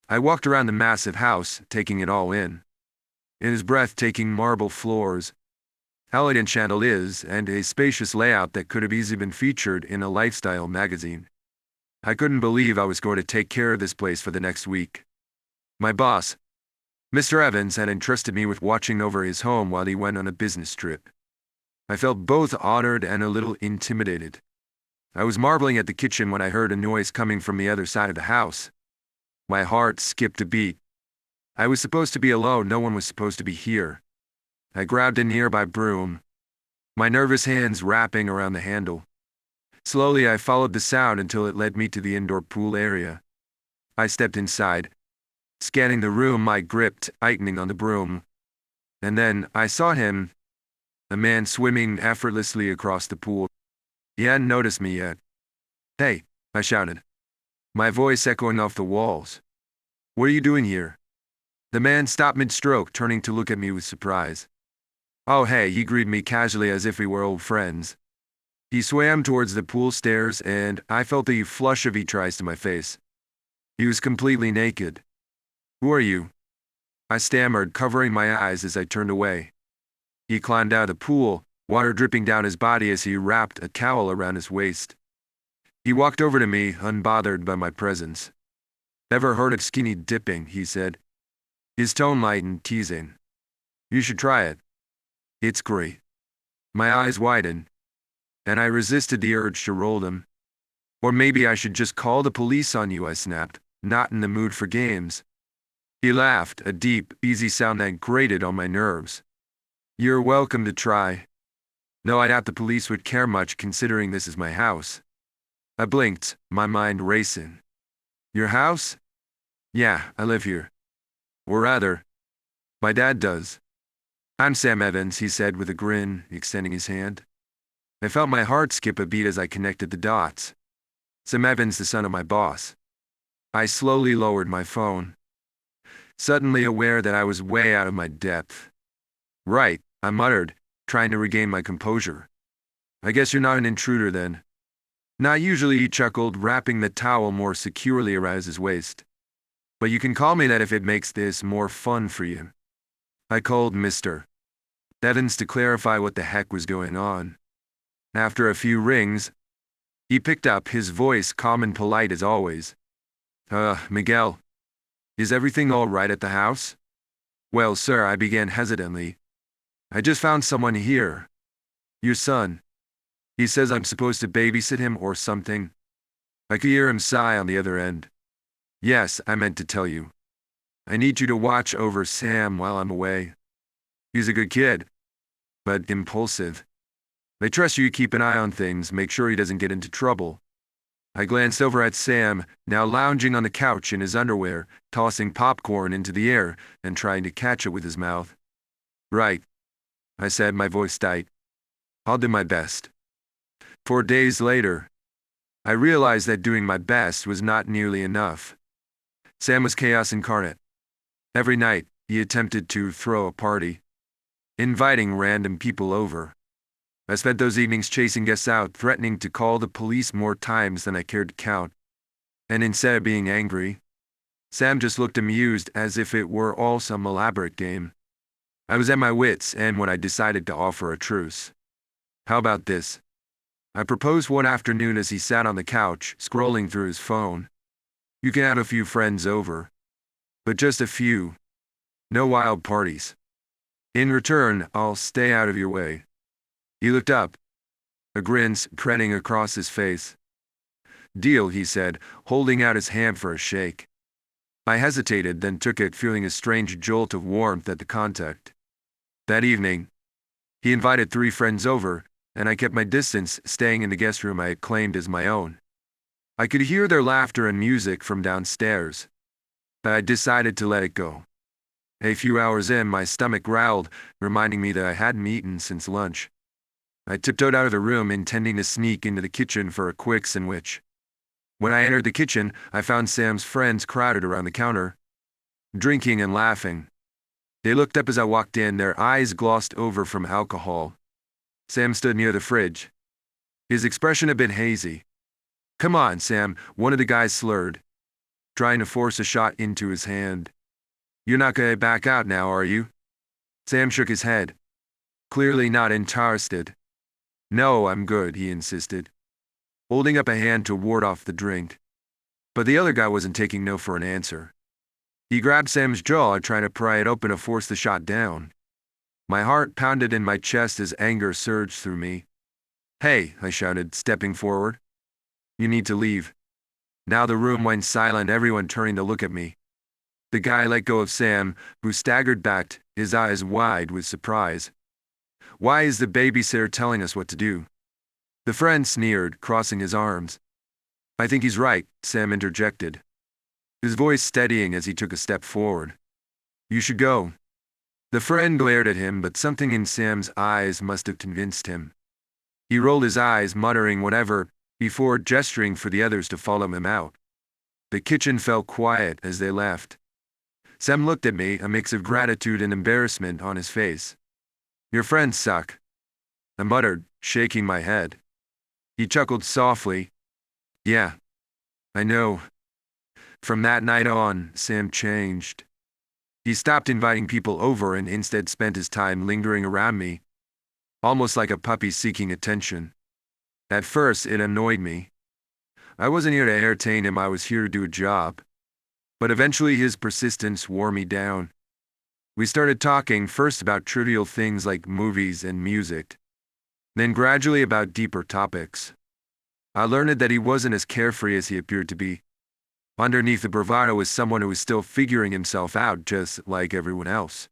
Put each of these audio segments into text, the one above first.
I walked around the massive house, taking it all in. It is breathtaking marble floors, elegant chandeliers, and a spacious layout that could have easily been featured in a lifestyle magazine. I couldn't believe I was going to take care of this place for the next week. My boss, Mr. Evans, had entrusted me with watching over his home while he went on a business trip. I felt both honored and a little intimidated. I was marveling at the kitchen when I heard a noise coming from the other side of the house. My heart skipped a beat. I was supposed to be alone, no one was supposed to be here. I grabbed a nearby broom, my nervous hands wrapping around the handle. Slowly I followed the sound until it led me to the indoor pool area. I stepped inside, scanning the room, my grip tightening on the broom. And then I saw him, a man swimming effortlessly across the pool. He hadn't noticed me yet. "Hey," I shouted, my voice echoing off the walls. "What are you doing here?" The man stopped mid-stroke, turning to look at me with surprise. "Oh hey," he greeted me casually as if we were old friends. He swam towards the pool stairs, and I felt the flush of heat rise to my face. He was completely naked. "Who are you?" I stammered, covering my eyes as I turned away. He climbed out of the pool, water dripping down his body as he wrapped a towel around his waist. He walked over to me, unbothered by my presence. "Ever heard of skinny dipping?" he said, his tone light and teasing. "You should try it. It's great." My eyes widened, and I resisted the urge to roll them. "Or maybe I should just call the police on you," I snapped, not in the mood for games. He laughed, a deep, easy sound that grated on my nerves. "You're welcome to try." No, I doubt the police would care much considering this is my house. I blinked, my mind racing. "Your house?" "Yeah, I live here. Or rather, my dad does." "I'm Sam Evans," he said with a grin, extending his hand. I felt my heart skip a beat as I connected the dots. Sam Evans, the son of my boss. I slowly lowered my phone, suddenly aware that I was way out of my depth. "Right," I muttered, trying to regain my composure. "I guess you're not an intruder then." "Not usually," he chuckled, wrapping the towel more securely around his waist. "But you can call me that if it makes this more fun for you." I called Mr. Evans to clarify what the heck was going on. After a few rings, he picked up, his voice calm and polite as always. Miguel, is everything all right at the house?" "Well, sir," I began hesitantly, "I just found someone here. Your son. He says I'm supposed to babysit him or something." I could hear him sigh on the other end. "Yes, I meant to tell you. I need you to watch over Sam while I'm away. He's a good kid, but impulsive. I trust you to keep an eye on things, make sure he doesn't get into trouble." I glanced over at Sam, now lounging on the couch in his underwear, tossing popcorn into the air and trying to catch it with his mouth. "Right," I said, my voice tight. "I'll do my best." 4 days later, I realized that doing my best was not nearly enough. Sam was chaos incarnate. Every night, he attempted to throw a party, inviting random people over. I spent those evenings chasing guests out, threatening to call the police more times than I cared to count. And instead of being angry, Sam just looked amused, as if it were all some elaborate game. I was at my wits' end when I decided to offer a truce. "How about this?" I proposed one afternoon as he sat on the couch, scrolling through his phone. "You can have a few friends over, but just a few. No wild parties. In return, I'll stay out of your way." He looked up, a grin spreading across his face. "Deal," he said, holding out his hand for a shake. I hesitated, then took it, feeling a strange jolt of warmth at the contact. That evening, he invited 3 friends over, and I kept my distance, staying in the guest room I had claimed as my own. I could hear their laughter and music from downstairs, but I decided to let it go. A few hours in, my stomach growled, reminding me that I hadn't eaten since lunch. I tiptoed out of the room, intending to sneak into the kitchen for a quick sandwich. When I entered the kitchen, I found Sam's friends crowded around the counter, drinking and laughing. They looked up as I walked in, their eyes glossed over from alcohol. Sam stood near the fridge, his expression a bit hazy. "Come on, Sam," one of the guys slurred. trying to force a shot into his hand. "You're not gonna back out now, are you?" Sam shook his head, clearly not interested. "No, I'm good," he insisted, holding up a hand to ward off the drink. But the other guy wasn't taking no for an answer. He grabbed Sam's jaw, trying to pry it open to force the shot down. My heart pounded in my chest as anger surged through me. "Hey," I shouted, stepping forward. "You need to leave." Now the room went silent, everyone turning to look at me. The guy let go of Sam, who staggered back, his eyes wide with surprise. "Why is the babysitter telling us what to do?" The friend sneered, crossing his arms. "I think he's right," Sam interjected, his voice steadying as he took a step forward. "You should go." The friend glared at him, but something in Sam's eyes must have convinced him. He rolled his eyes, muttering whatever, before gesturing for the others to follow him out. The kitchen fell quiet as they left. Sam looked at me, a mix of gratitude and embarrassment on his face. "Your friends suck," I muttered, shaking my head. He chuckled softly. "Yeah, I know." From that night on, Sam changed. He stopped inviting people over and instead spent his time lingering around me, almost like a puppy seeking attention. At first, it annoyed me. I wasn't here to entertain him, I was here to do a job. But eventually his persistence wore me down. We started talking first about trivial things like movies and music, then gradually about deeper topics. I learned that he wasn't as carefree as he appeared to be. Underneath the bravado was someone who was still figuring himself out just like everyone else.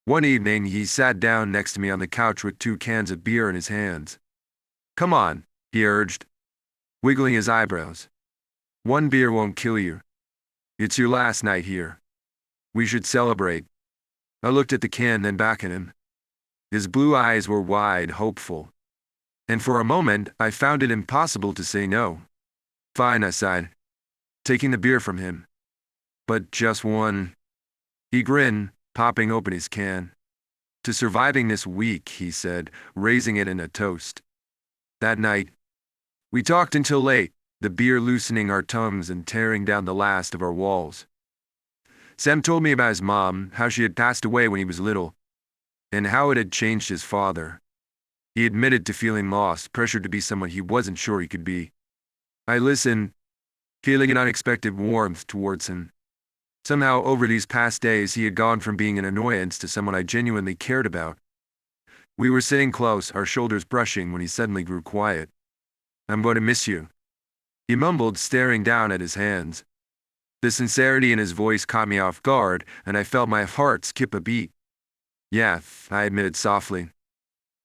One evening, he sat down next to me on the couch with 2 cans of beer in his hands. "Come on," he urged, wiggling his eyebrows. "1 beer won't kill you. It's your last night here. We should celebrate." I looked at the can, then back at him. His blue eyes were wide, hopeful. And for a moment, I found it impossible to say no. "Fine," I sighed, taking the beer from him. "But just 1. He grinned, popping open his can. "To surviving this week," he said, raising it in a toast. That night, we talked until late, the beer loosening our tongues and tearing down the last of our walls. Sam told me about his mom, how she had passed away when he was little, and how it had changed his father. He admitted to feeling lost, pressured to be someone he wasn't sure he could be. I listened, feeling an unexpected warmth towards him. Somehow, over these past days, he had gone from being an annoyance to someone I genuinely cared about. We were sitting close, our shoulders brushing, when he suddenly grew quiet. "I'm going to miss you," he mumbled, staring down at his hands. The sincerity in his voice caught me off guard, and I felt my heart skip a beat. "Yeah," I admitted softly.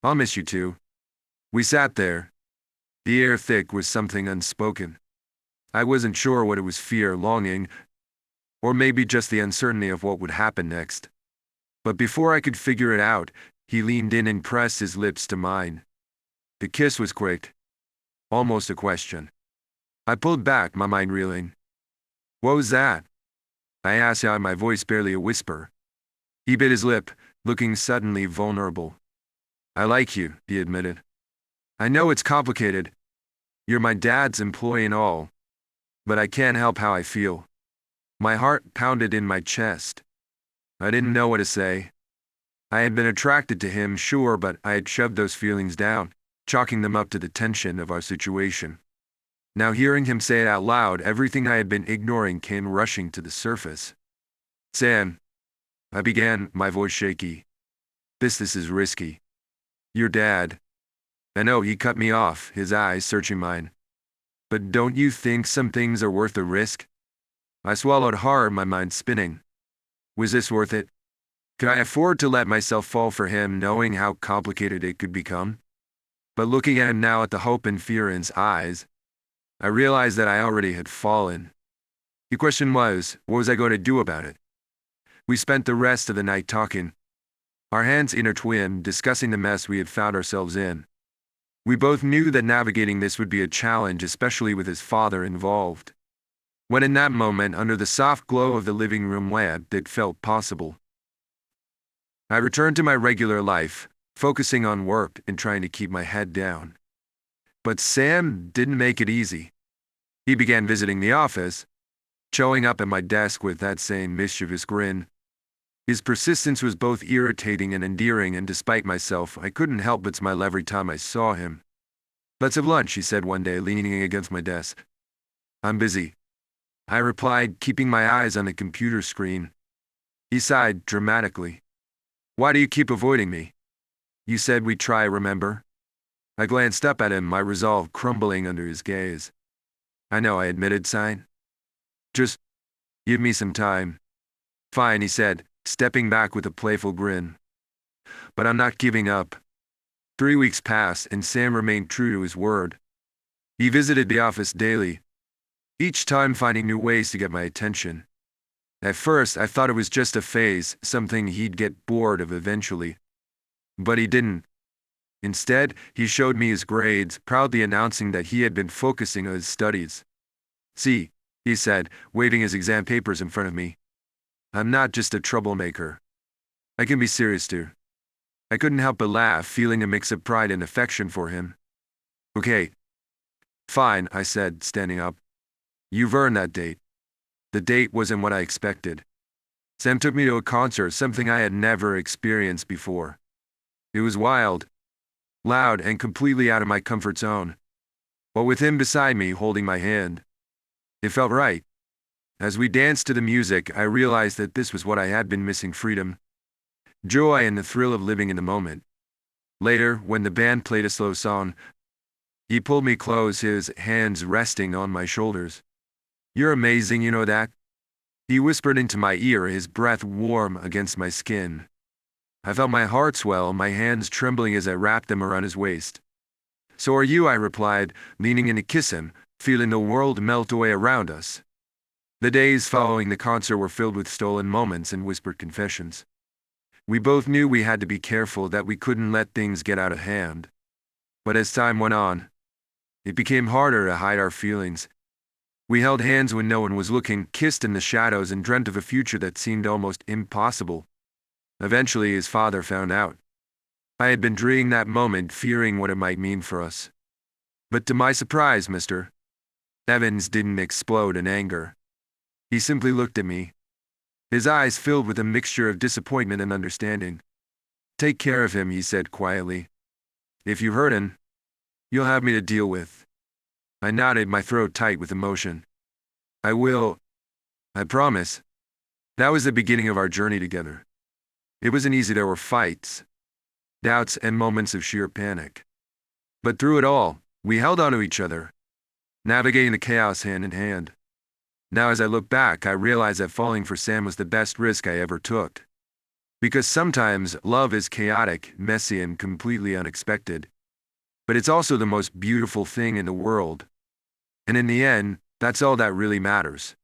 "I'll miss you too." We sat there, the air thick with something unspoken. I wasn't sure what it was, fear, longing, or maybe just the uncertainty of what would happen next. But before I could figure it out, he leaned in and pressed his lips to mine. The kiss was quick, almost a question. I pulled back, my mind reeling. "What was that?" I asked, my voice barely a whisper. He bit his lip, looking suddenly vulnerable. "I like you," he admitted. "I know it's complicated. You're my dad's employee and all. But I can't help how I feel." My heart pounded in my chest. I didn't know what to say. I had been attracted to him, sure, but I had shoved those feelings down, chalking them up to the tension of our situation. Now hearing him say it out loud, everything I had been ignoring came rushing to the surface. "Sam," I began, my voice shaky. This is risky. Your dad." I know, he cut me off, his eyes searching mine. "But don't you think some things are worth the risk?" I swallowed hard, my mind spinning. Was this worth it? Could I afford to let myself fall for him, knowing how complicated it could become? But looking at him now, at the hope and fear in his eyes, I realized that I already had fallen. The question was, what was I going to do about it? We spent the rest of the night talking, our hands intertwined, discussing the mess we had found ourselves in. We both knew that navigating this would be a challenge, especially with his father involved. When in that moment, under the soft glow of the living room lamp, it felt possible. I returned to my regular life, focusing on work and trying to keep my head down. But Sam didn't make it easy. He began visiting the office, showing up at my desk with that same mischievous grin. His persistence was both irritating and endearing, and despite myself, I couldn't help but smile every time I saw him. "Let's have lunch," he said one day, leaning against my desk. "I'm busy," I replied, keeping my eyes on the computer screen. He sighed dramatically. "Why do you keep avoiding me? You said we'd try, remember?" I glanced up at him, my resolve crumbling under his gaze. "I know," I admitted, sighing. "Just give me some time." "Fine," he said, stepping back with a playful grin. "But I'm not giving up." 3 weeks passed, and Sam remained true to his word. He visited the office daily, each time finding new ways to get my attention. At first, I thought it was just a phase, something he'd get bored of eventually. But he didn't. Instead, he showed me his grades, proudly announcing that he had been focusing on his studies. "See," he said, waving his exam papers in front of me. "I'm not just a troublemaker. I can be serious too." I couldn't help but laugh, feeling a mix of pride and affection for him. "Okay. Fine," I said, standing up. "You've earned that date." The date wasn't what I expected. Sam took me to a concert, something I had never experienced before. It was wild, loud, and completely out of my comfort zone. But with him beside me, holding my hand, it felt right. As we danced to the music, I realized that this was what I had been missing: freedom, joy, and the thrill of living in the moment. Later, when the band played a slow song, he pulled me close, his hands resting on my shoulders. "You're amazing, you know that?" he whispered into my ear, his breath warm against my skin. I felt my heart swell, my hands trembling as I wrapped them around his waist. "So are you," I replied, leaning in to kiss him, feeling the world melt away around us. The days following the concert were filled with stolen moments and whispered confessions. We both knew we had to be careful, that we couldn't let things get out of hand. But as time went on, it became harder to hide our feelings. We held hands when no one was looking, kissed in the shadows, and dreamt of a future that seemed almost impossible. Eventually, his father found out. I had been dreading that moment, fearing what it might mean for us. But to my surprise, Mr. Evans didn't explode in anger. He simply looked at me, his eyes filled with a mixture of disappointment and understanding. "Take care of him," he said quietly. "If you hurt him, you'll have me to deal with." I nodded, my throat tight with emotion. "I will. I promise." That was the beginning of our journey together. It wasn't easy. There were fights, doubts, and moments of sheer panic. But through it all, we held on to each other, navigating the chaos hand in hand. Now, as I look back, I realize that falling for Sam was the best risk I ever took. Because sometimes love is chaotic, messy, and completely unexpected. But it's also the most beautiful thing in the world. And in the end, that's all that really matters.